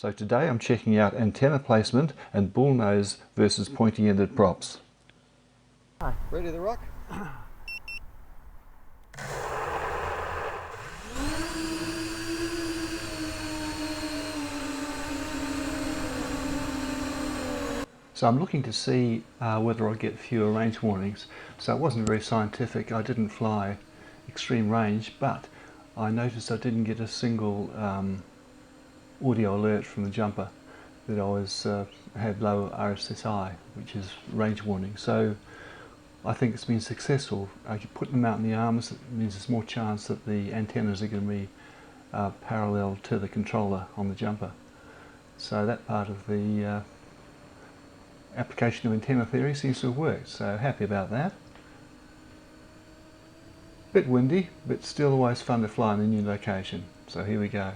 So today I'm checking out antenna placement and bullnose versus pointy-ended props. Ready to rock? So I'm looking to see whether I get fewer range warnings. So it wasn't very scientific. I didn't fly extreme range, but I noticed I didn't get a single audio alert from the jumper that I had low RSSI, which is range warning. So I think it's been successful. I could put them out in the arms. It means there's more chance that the antennas are going to be parallel to the controller on the jumper. So that part of the application of antenna theory seems to have worked, so happy about that. Bit windy, but still always fun to fly in a new location. So here we go.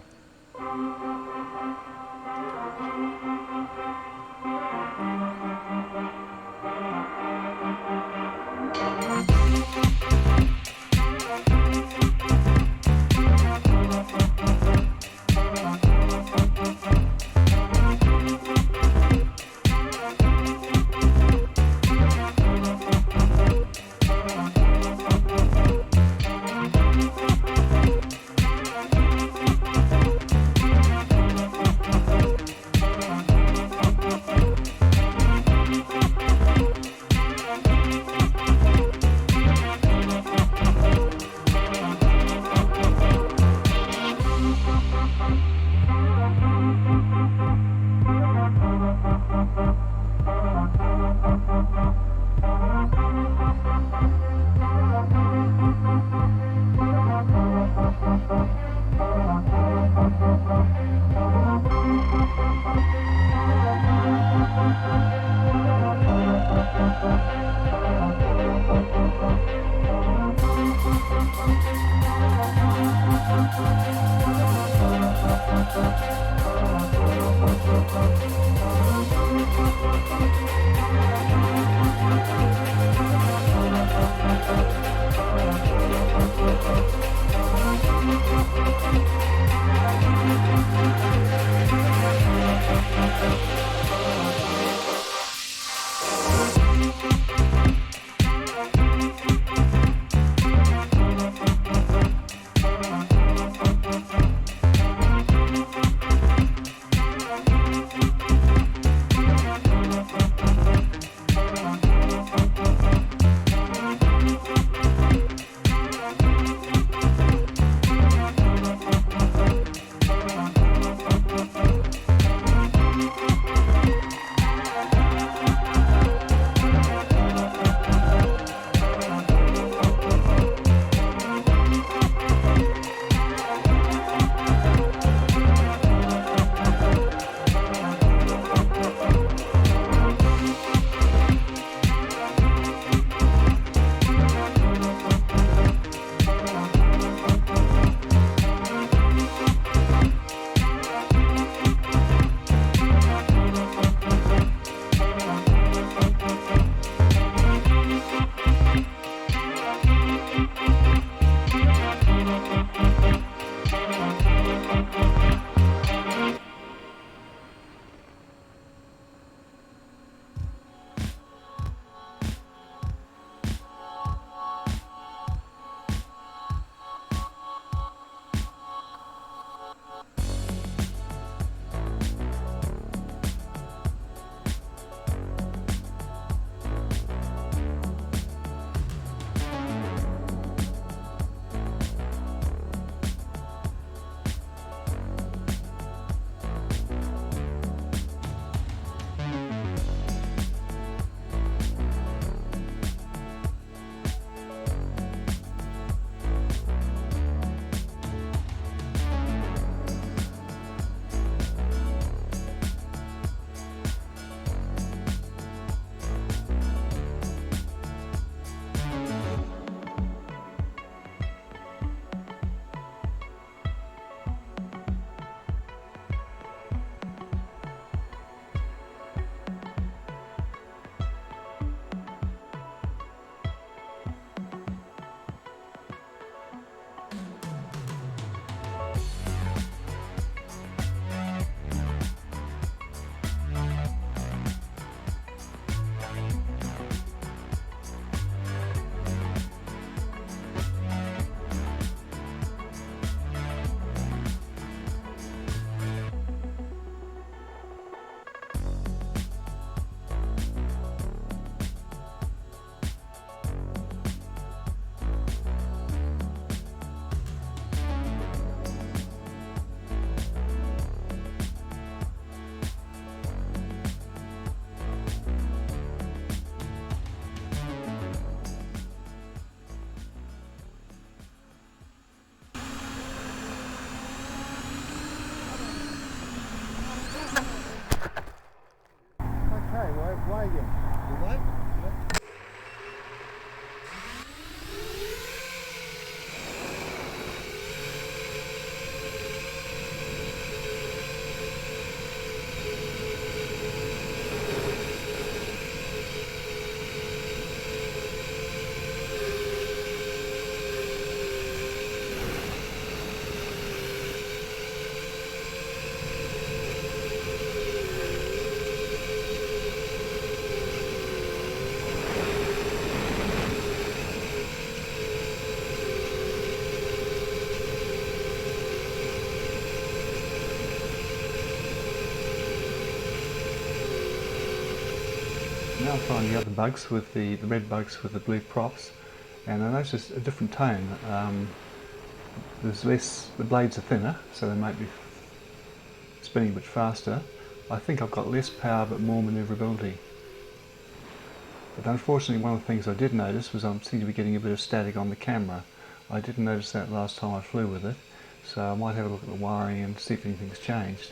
Now I'm flying the other bugs with the red bugs with the blue props, and I noticed a different tone. There's less, the blades are thinner, so they might be spinning a bit faster. I think I've got less power but more manoeuvrability. But unfortunately, one of the things I did notice was I seem to be getting a bit of static on the camera. I didn't notice that last time I flew with it, so I might have a look at the wiring and see if anything's changed.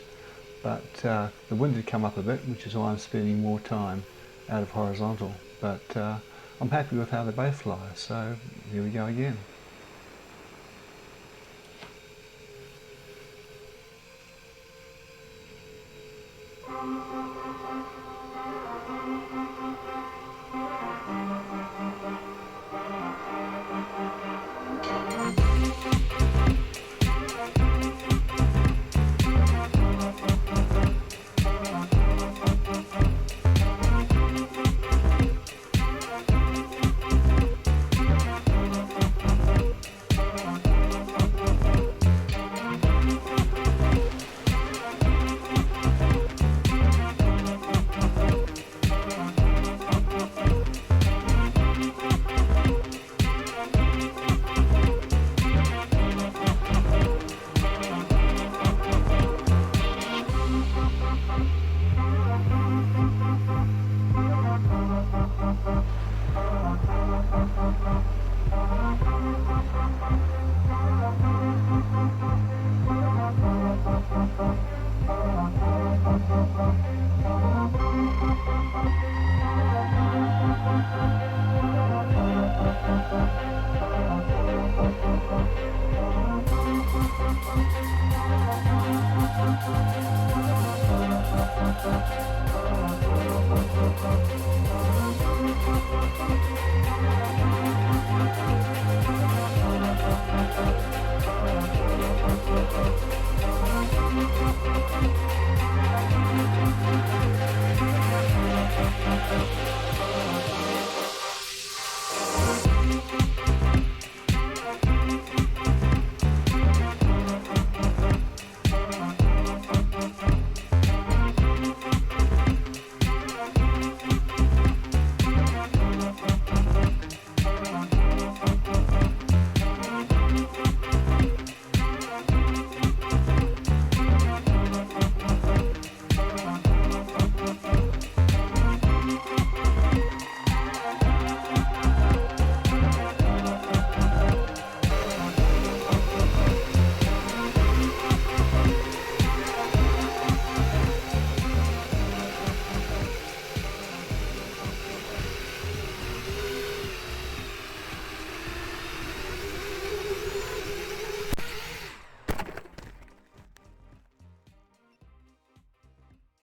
But the wind had come up a bit, which is why I'm spending more time out of horizontal. But I'm happy with how they both fly, so here we go again.